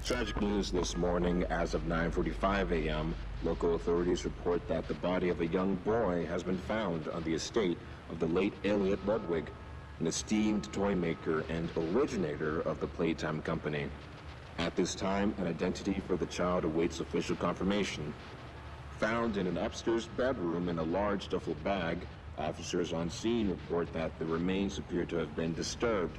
Tragic news this morning. As of 9:45 a.m., local authorities report that the body of a young boy has been found on the estate of the late Elliot Ludwig, an esteemed toy maker and originator of the Playtime company. At this time, an identity for the child awaits official confirmation. Found in an upstairs bedroom in a large duffel bag, officers on scene report that the remains appear to have been disturbed.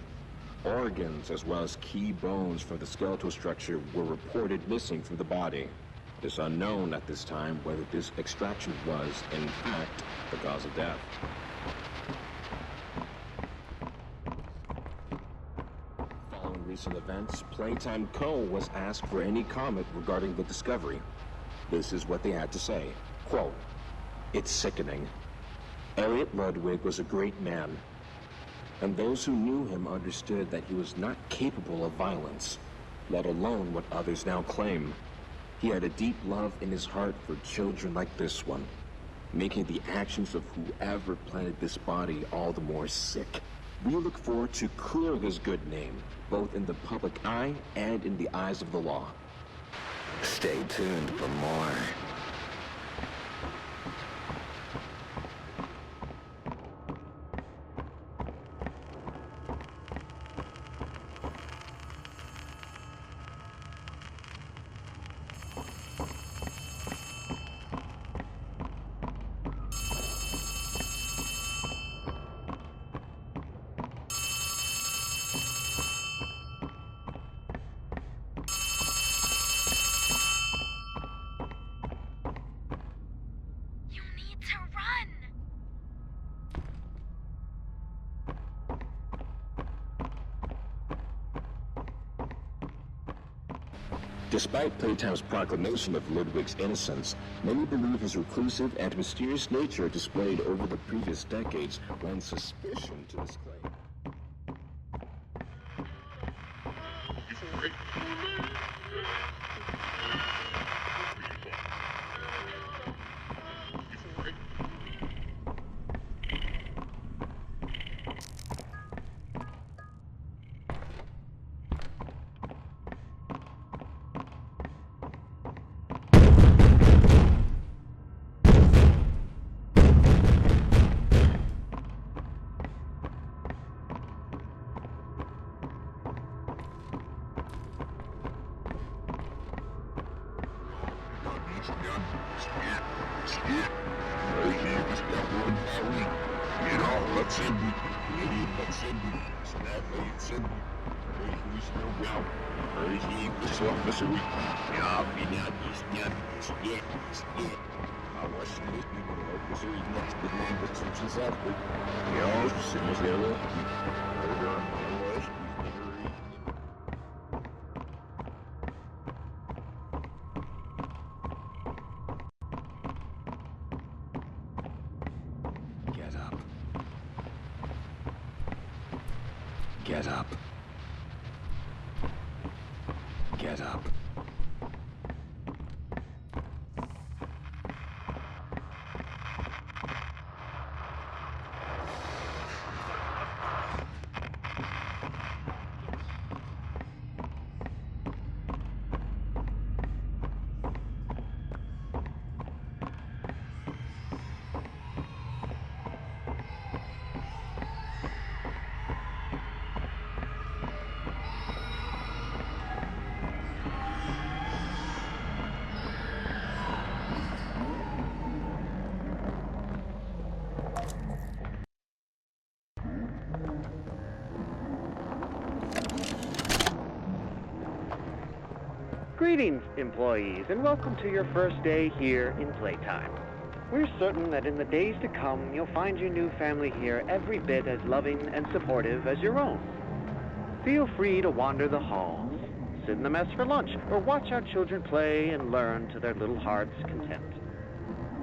Organs, as well as key bones from the skeletal structure, were reported missing from the body. It is unknown at this time whether this extraction was, in fact, the cause of death. Following recent events, Playtime Co. was asked for any comment regarding the discovery. This is what they had to say. Quote, "It's sickening. Elliot Ludwig was a great man, and those who knew him understood that he was not capable of violence, let alone what others now claim. He had a deep love in his heart for children like this one, making the actions of whoever planted this body all the more sick. We look forward to clearing his good name, both in the public eye and in the eyes of the law." Stay tuned for more. Despite Playtime's proclamation of Ludwig's innocence, many believe his reclusive and mysterious nature displayed over the previous decades lends suspicion to this claim. Get up. Get up. Greetings, employees, and welcome to your first day here in Playtime. We're certain that in the days to come, you'll find your new family here every bit as loving and supportive as your own. Feel free to wander the halls, sit in the mess for lunch, or watch our children play and learn to their little hearts' content.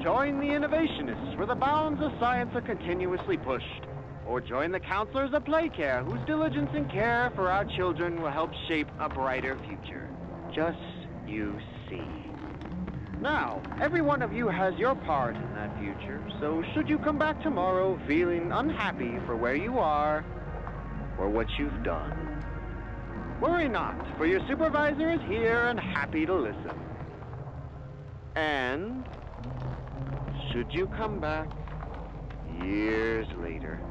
Join the innovationists where the bounds of science are continuously pushed, or join the counselors of Playcare whose diligence and care for our children will help shape a brighter future. Just you see. Now, every one of you has your part in that future, so should you come back tomorrow feeling unhappy for where you are or what you've done, Worry not, for your supervisor is here and happy to listen. And should you come back years later,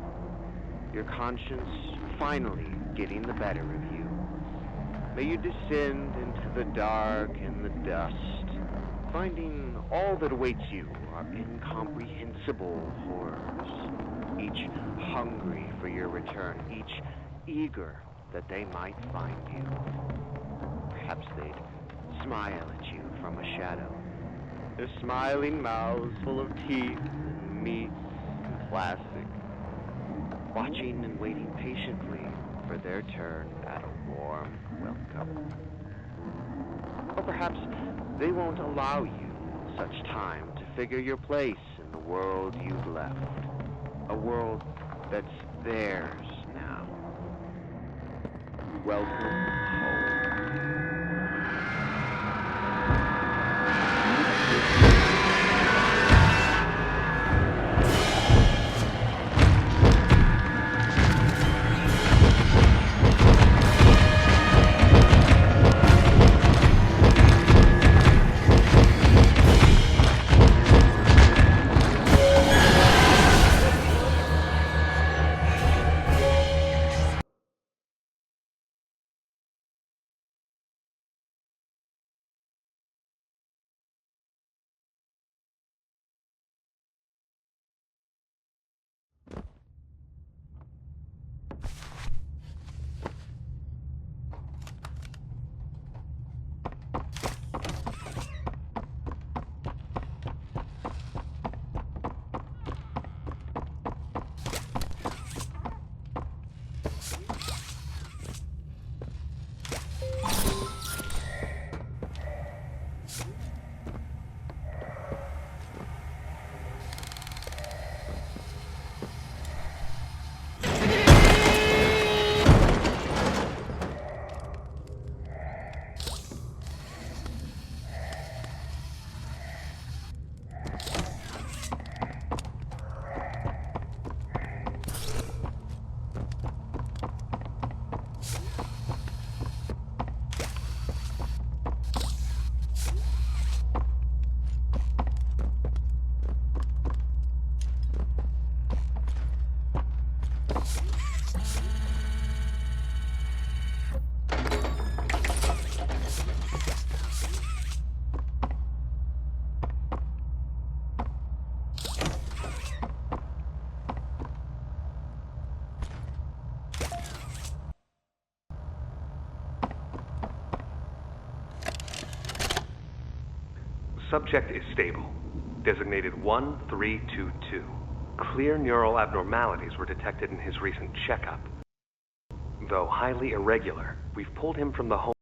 your conscience finally getting the better of you, may you descend into the dark and the dust, finding all that awaits you are incomprehensible horrors, each hungry for your return, each eager that they might find you. Perhaps they'd smile at you from a shadow, their smiling mouths full of teeth and meat and plastic, watching and waiting patiently for their turn at a warm welcome. Or perhaps they won't allow you such time to figure your place in the world you've left, a world that's theirs now. Welcome home. Subject is stable, designated 1322. Clear neural abnormalities were detected in his recent checkup. Though highly irregular, we've pulled him from the home